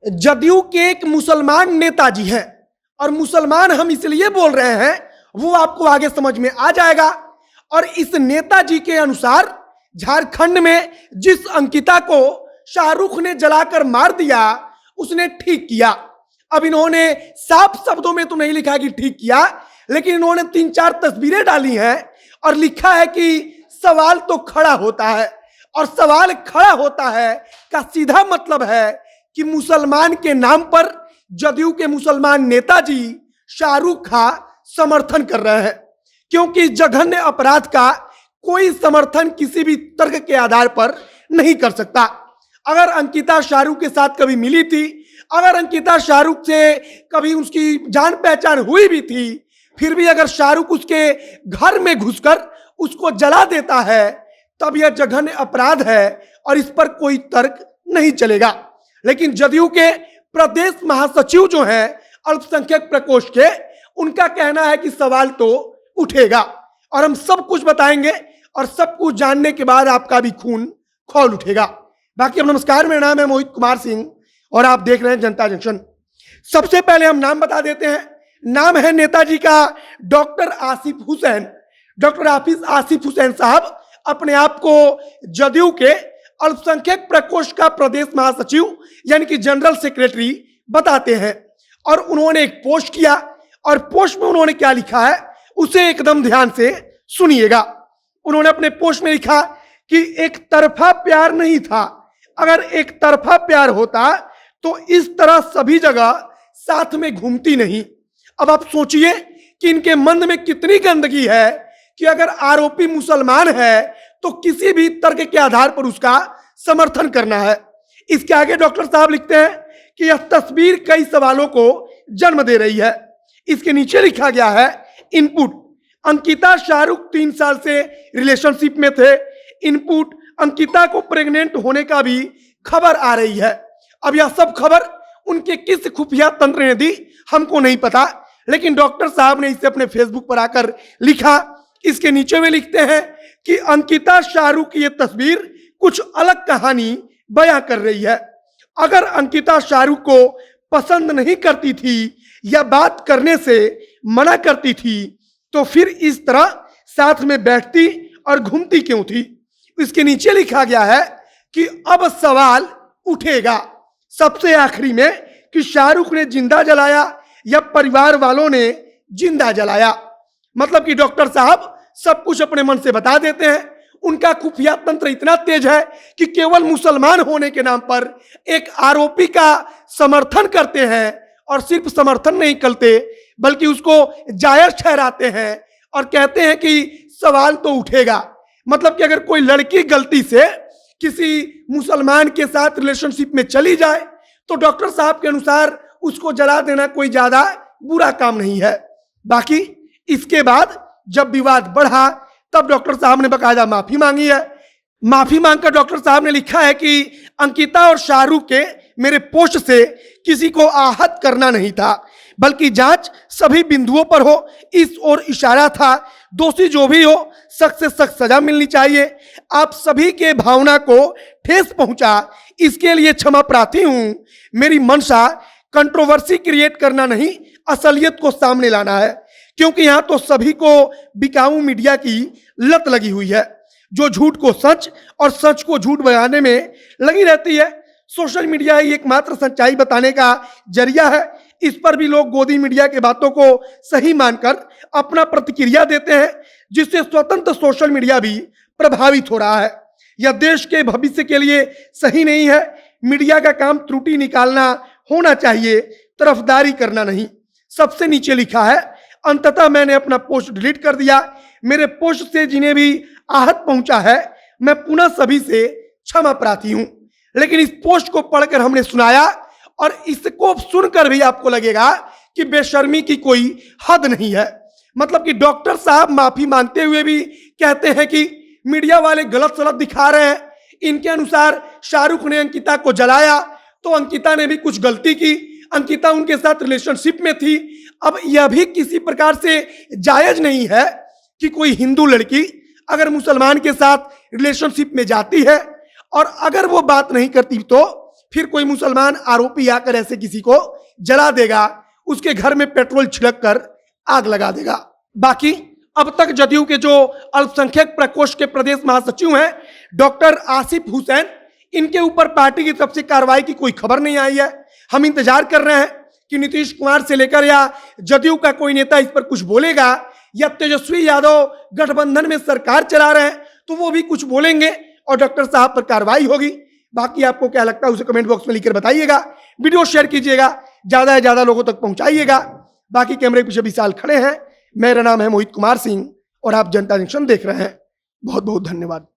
जदयू के एक मुसलमान नेताजी हैं, और मुसलमान हम इसलिए बोल रहे हैं, वो आपको आगे समझ में आ जाएगा। और इस नेताजी के अनुसार झारखंड में जिस अंकिता को शाहरुख ने जलाकर मार दिया उसने ठीक किया। अब इन्होंने साफ शब्दों में तो नहीं लिखा कि ठीक किया, लेकिन इन्होंने 3-4 तस्वीरें डाली हैं और लिखा है कि सवाल तो खड़ा होता है। और सवाल खड़ा होता है का सीधा मतलब है कि मुसलमान के नाम पर जदयू के मुसलमान नेताजी शाहरुख का समर्थन कर रहे हैं, क्योंकि जघन्य अपराध का कोई समर्थन किसी भी तर्क के आधार पर नहीं कर सकता। अगर अंकिता शाहरुख के साथ कभी मिली थी, अगर अंकिता शाहरुख से कभी उसकी जान पहचान हुई भी थी, फिर भी अगर शाहरुख उसके घर में घुसकर उसको जला देता है तब यह जघन्य अपराध है और इस पर कोई तर्क नहीं चलेगा। लेकिन जदयू के प्रदेश महासचिव जो हैं अल्पसंख्यक प्रकोष्ठ के, उनका कहना है कि सवाल तो उठेगा और हम सब कुछ बताएंगे और सब कुछ जानने के बाद आपका भी खून खौल उठेगा। बाकी अब नमस्कार, मेरा नाम है मोहित कुमार सिंह और आप देख रहे हैं जनता जंक्शन। सबसे पहले हम नाम बता देते हैं। नाम है नेताजी का डॉक्टर आसिफ हुसैन। डॉक्टर आसिफ हुसैन साहब अपने आप को जदयू के अल्पसंख्यक प्रकोष्ठ का प्रदेश महासचिव यानी कि जनरल सेक्रेटरी बताते हैं। और उन्होंने एक पोस्ट किया और पोस्ट में उन्होंने क्या लिखा है उसे एकदम ध्यान से सुनिएगा। उन्होंने अपने पोस्ट में लिखा कि एक तरफा प्यार नहीं था, अगर एक तरफा प्यार होता तो इस तरह सभी जगह साथ में घूमती नहीं। अब आप सोचिए कि इनके मन में कितनी गंदगी है कि अगर आरोपी मुसलमान है तो किसी भी तर्क के आधार पर उसका समर्थन करना है। इसके आगे डॉक्टर साहब लिखते हैं कि यह तस्वीर कई सवालों को जन्म दे रही है। इसके नीचे लिखा गया है इनपुट, अंकिता शाहरुख 3 साल से रिलेशनशिप में थे। इनपुट, अंकिता को प्रेग्नेंट होने का भी खबर आ रही है। अब यह सब खबर उनके किस खुफिया तंत्र ने दी हमको नहीं पता, लेकिन डॉक्टर साहब ने इसे अपने फेसबुक पर आकर लिखा। इसके नीचे में लिखते हैं कि अंकिता शाहरुख की यह तस्वीर कुछ अलग कहानी बयां कर रही है। अगर अंकिता शाहरुख को पसंद नहीं करती थी या बात करने से मना करती थी तो फिर इस तरह साथ में बैठती और घूमती क्यों थी। इसके नीचे लिखा गया है कि अब सवाल उठेगा सबसे आखिरी में कि शाहरुख ने जिंदा जलाया या परिवार वालों ने जिंदा जलाया। मतलब कि डॉक्टर साहब सब कुछ अपने मन से बता देते हैं। उनका खुफिया तंत्र इतना तेज है कि केवल मुसलमान होने के नाम पर एक आरोपी का समर्थन करते हैं और सिर्फ समर्थन नहीं करते बल्कि उसको जायज ठहराते हैं और कहते हैं कि सवाल तो उठेगा। मतलब कि अगर कोई लड़की गलती से किसी मुसलमान के साथ रिलेशनशिप में चली जाए तो डॉक्टर साहब के अनुसार उसको जला देना कोई ज्यादा बुरा काम नहीं है। बाकी इसके बाद जब विवाद बढ़ा तब डॉक्टर साहब ने बकायदा माफी मांगी है। माफी मांगकर डॉक्टर साहब ने लिखा है कि अंकिता और शाहरुख के मेरे पोस्ट से किसी को आहत करना नहीं था, बल्कि जांच सभी बिंदुओं पर हो इस ओर इशारा था। दोषी जो भी हो सख्त से सख्त सजा मिलनी चाहिए। आप सभी के भावना को ठेस पहुंचा, इसके लिए क्षमा प्रार्थी हूं। मेरी मंशा कंट्रोवर्सी क्रिएट करना नहीं, असलियत को सामने लाना है, क्योंकि यहां तो सभी को बिकाऊ मीडिया की लत लगी हुई है जो झूठ को सच और सच को झूठ बनाने में लगी रहती है। सोशल मीडिया ही एकमात्र सच्चाई बताने का जरिया है। इस पर भी लोग गोदी मीडिया के बातों को सही मानकर अपना प्रतिक्रिया देते हैं, जिससे स्वतंत्र सोशल मीडिया भी प्रभावित हो रहा है। यह देश के भविष्य के लिए सही नहीं है। मीडिया का काम त्रुटि निकालना होना चाहिए, तरफदारी करना नहीं। सबसे नीचे लिखा है, अंततः मैंने अपना पोस्ट डिलीट कर दिया। मेरे पोस्ट से जिन्हें भी आहत पहुंचा है मैं पुनः सभी से क्षमा प्रार्थी हूं। लेकिन इस पोस्ट को पढ़कर हमने सुनाया और इसको सुनकर भी आपको लगेगा कि बेशर्मी की कोई हद नहीं है। मतलब कि डॉक्टर साहब माफी मांगते हुए भी कहते हैं कि मीडिया वाले गलत सलत दिखा रहे हैं। इनके अनुसार शाहरुख ने अंकिता को जलाया तो अंकिता ने भी कुछ गलती की, अंकिता उनके साथ रिलेशनशिप में थी। अब यह भी किसी प्रकार से जायज नहीं है कि कोई हिंदू लड़की अगर मुसलमान के साथ रिलेशनशिप में जाती है और अगर वो बात नहीं करती तो फिर कोई मुसलमान आरोपी आकर ऐसे किसी को जला देगा, उसके घर में पेट्रोल छिड़क कर आग लगा देगा। बाकी अब तक जदयू के जो अल्पसंख्यक प्रकोष्ठ के प्रदेश महासचिव हैं डॉक्टर आसिफ हुसैन, इनके ऊपर पार्टी की तरफ से कार्रवाई की कोई खबर नहीं आई है। हम इंतजार कर रहे हैं कि नीतीश कुमार से लेकर या जदयू का कोई नेता इस पर कुछ बोलेगा, या तेजस्वी यादव गठबंधन में सरकार चला रहे हैं तो वो भी कुछ बोलेंगे और डॉक्टर साहब पर कार्रवाई होगी। बाकी आपको क्या लगता है उसे कमेंट बॉक्स में लिखकर बताइएगा। वीडियो शेयर कीजिएगा, ज्यादा से ज्यादा लोगों तक पहुंचाइएगा। बाकी कैमरे के पीछे विशाल खड़े हैं। मेरा नाम है मोहित कुमार सिंह और आप जनता जंक्शन देख रहे हैं। बहुत बहुत धन्यवाद।